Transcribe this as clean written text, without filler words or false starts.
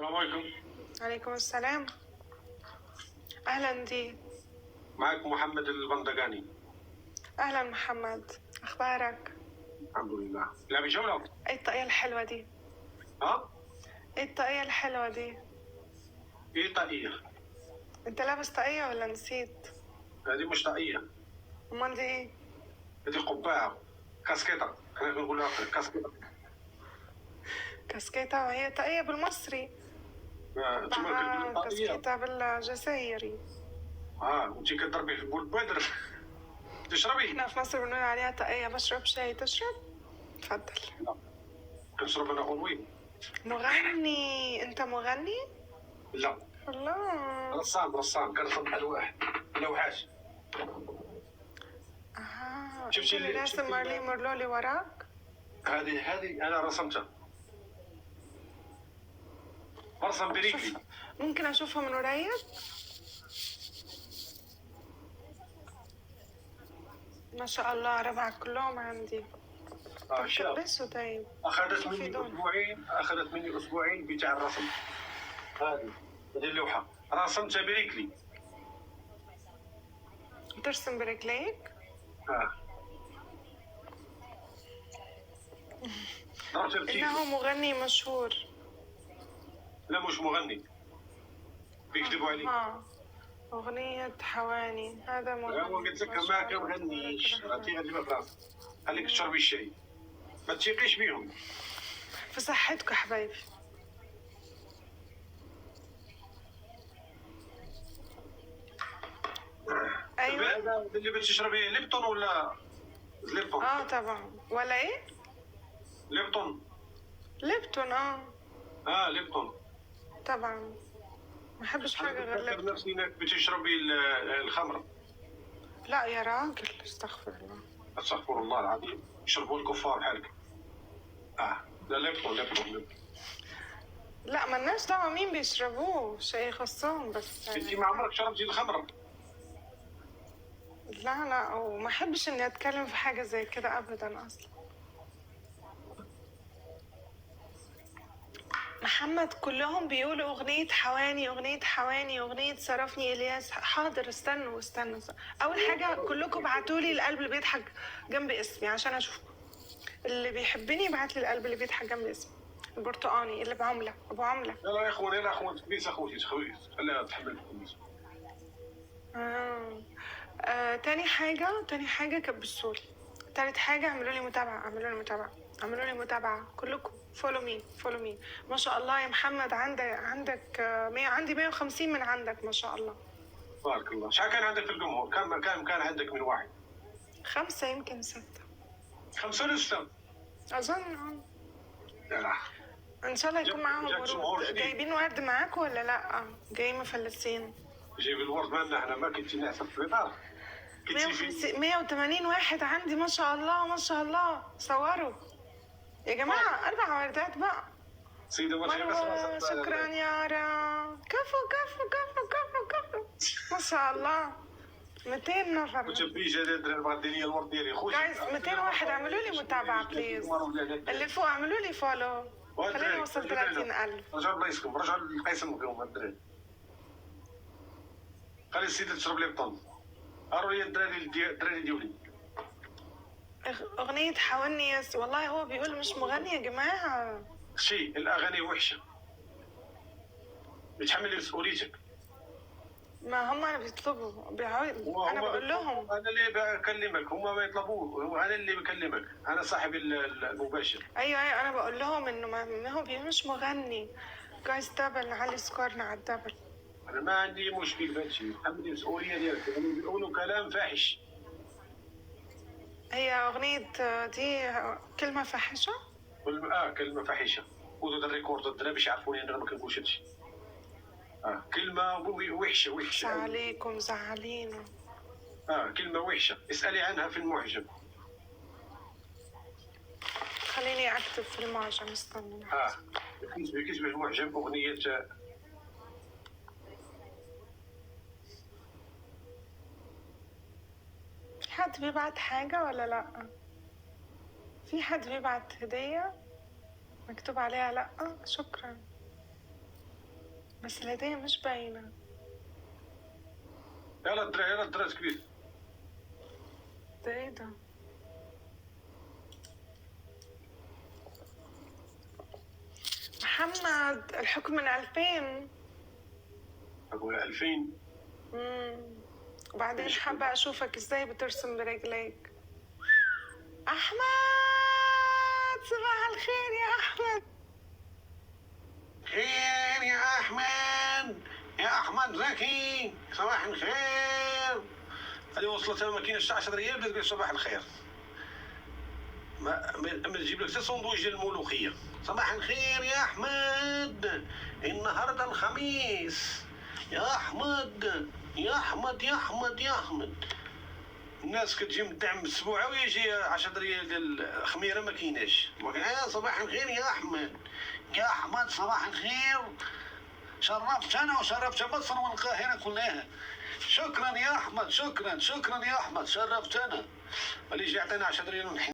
السلام عليكم. عليكم السلام. أهلا دي. معك محمد البندقاني. أهلا محمد، أخبارك؟ الحمد لله. لعبة جولة. إيه الطاقية الحلوة دي؟ ها؟ إيه الطاقية الحلوة دي؟ ايه طاقية؟ أنت لابس طاقية ولا نسيت؟ هذه مش طاقية، أمال دي إيه؟ هذه قبعة، كاسكيطة، خلينا نقولها كاسكيطة. كاسكيتة، وهي طاقية بالمصري. انتم كتقولوا طاقية. كاسكيتة بالجزائري. وانت كتضربي في بول بدر تشربي؟ إحنا في مصر بنقول عليها طاقية. بشرب شاي، تشرب؟ تفضل. لا، كنشرب انا اونوي. مغني؟ أنت مغني؟ لا، الله. رسام كنرسم ألواح لوحات. شفتي اللي راسم مارلي مرلولي وراك؟ هذه انا رسمتها، رسم بريكلي. ممكن أشوفها من قريب؟ ما شاء الله، ربعك كلهم عندي. كبسوا طيب. أخذت مني أسبوعين بتاع الرسم. هذه اللوحة رسمتها برجلي. ترسم برجليك؟ إنه مغني مشهور. لا مش مغني، بيكذبوا عليك. أغنية حواني، هذا مغني. هو قلت لك ما كنغنيش، عرفتي غادي ما فراسك. خليك تشربي الشاي، ما تثيقيش بيهم. في صحتك حبايبي. ايوه. اللي بتشربي ليبتون ولا ليبتون؟ طبعا. ولا ايه؟ ليبتون. ليبتون طبعا. ما احبش حاجه غير ليبتون. نفسي انك بتشربي الخمر. لا يا راجل، استغفر الله. استغفر الله العظيم، يشربوا الكفار بحالك. لا ليبتون. لا، ما الناس دعوه مين بيشربوه، شيء يخصهم بس. انت ما عمرك شربتي الخمر؟ لا، وما احبش اني اتكلم في حاجه زي كده ابدا اصلا. محمد، كلهم بيقولوا أغنية حواني، أغنية صرفني إلياس. حاضر، استنوا. أول حاجة كلكم ابعتولي القلب اللي بيضحك جنب اسمي عشان أشوفكم. اللي بيحبني يبعت لي القلب اللي بيضحك جنب اسمي. البرتقاني اللي بعملة أبو عملة. لا يا أخوان تكبيس أخوتي خليها تحمل الكبيس. تاني حاجة كبسولي. تالت حاجة اعملوا لي متابعة كلكم. فولو مي. ما شاء الله يا محمد، عندك عندي 150 من عندك، ما شاء الله. بارك الله. شحال كان عندك في الجمهور؟ كان عندك من واحد؟ 5 يمكن 6. 5 ولا 6 أظن. لا. إن شاء الله يكون معاهم ورود. جايبين ورد معاكم ولا لأ؟ جايين مفلسين. جايب الورد مالنا احنا، ما كنتي نحسب في الدار. 180 واحد عندي، ما شاء الله. صوروا يا جماعة 4 وردات بقى. سيدة مروة، شكرا يا را. كفو. ما شاء الله. 200 نفر. وتبي جداد الدنيا الورد ديالي خويا. جايز 200 واحد اعملوا لي متابعة بليز. اللي فوق اعملوا لي فولو. خليني اوصل 30,000. رجعوا لبلايصكم، رجعوا لقيسمكم الدراري. خلي السيدة تشرب ليبطون. هاروا لي الدراري ديولي. أغنية حاولني والله هو بيقول مش مغني يا جماعة. الأغاني وحشة، بتحمل مسؤوليتك. ما هم أنا بيطلبوا أنا بقول لهم. أنا اللي بكلمك، هم ما يطلبوه، أنا اللي بكلمك، أنا صاحب المباشر. أيوة، أنا بقول لهم إنه ما هو مش مغني. جايز دبل، نعلي سكورنا على الدبل. أنا ما عندي مشكل بهادشي، تحمل المسؤولية ديالك. بيقولوا كلام فاحش. هي أغنية دي كلمة فاحشة؟ كلمة فاحشة. خذوا الريكورد الدراري باش يعرفوني أنا ما كنقولش هادشي. كلمة وحشة. عليكم زعلينه. كلمة وحشة، اسألي عنها في المعجم. خليني أكتب في المعجم، استنى. كتب المعجم أغنية. في حد بيبعت حاجة ولا لأ؟ في حد بيبعت هدية مكتوب عليها لأ؟ شكرا. بس الهدية مش باينة. يلا الدراري، يلا الدراري كبير. ده ايه ده؟ محمد الحكم من 2000. أقول 2000. وبعدين مش حابة أشوفك إزاي بترسم برجليك. أحمد، صباح الخير يا أحمد. خير يا أحمد، يا أحمد زكي، صباح الخير. هذه وصلت الماكينة الساعة 10 ريال، بدك تقول صباح الخير. ما تجيب لك سندويش ديال الملوخية. صباح الخير يا أحمد، النهارده الخميس. يا أحمد يا أحمد يا أحمد يا أحمد. الناس كتجي من الدعم الأسبوع ويجي 10 ريال ديال الخميرة ما كايناش. صباح الخير يا أحمد، يا أحمد صباح الخير. شرفتنا وشرفت مصر والقاهرة كلها. شكرا يا أحمد، شكرا يا أحمد، شرفتنا. اللي يجي يعطينا 10 ريال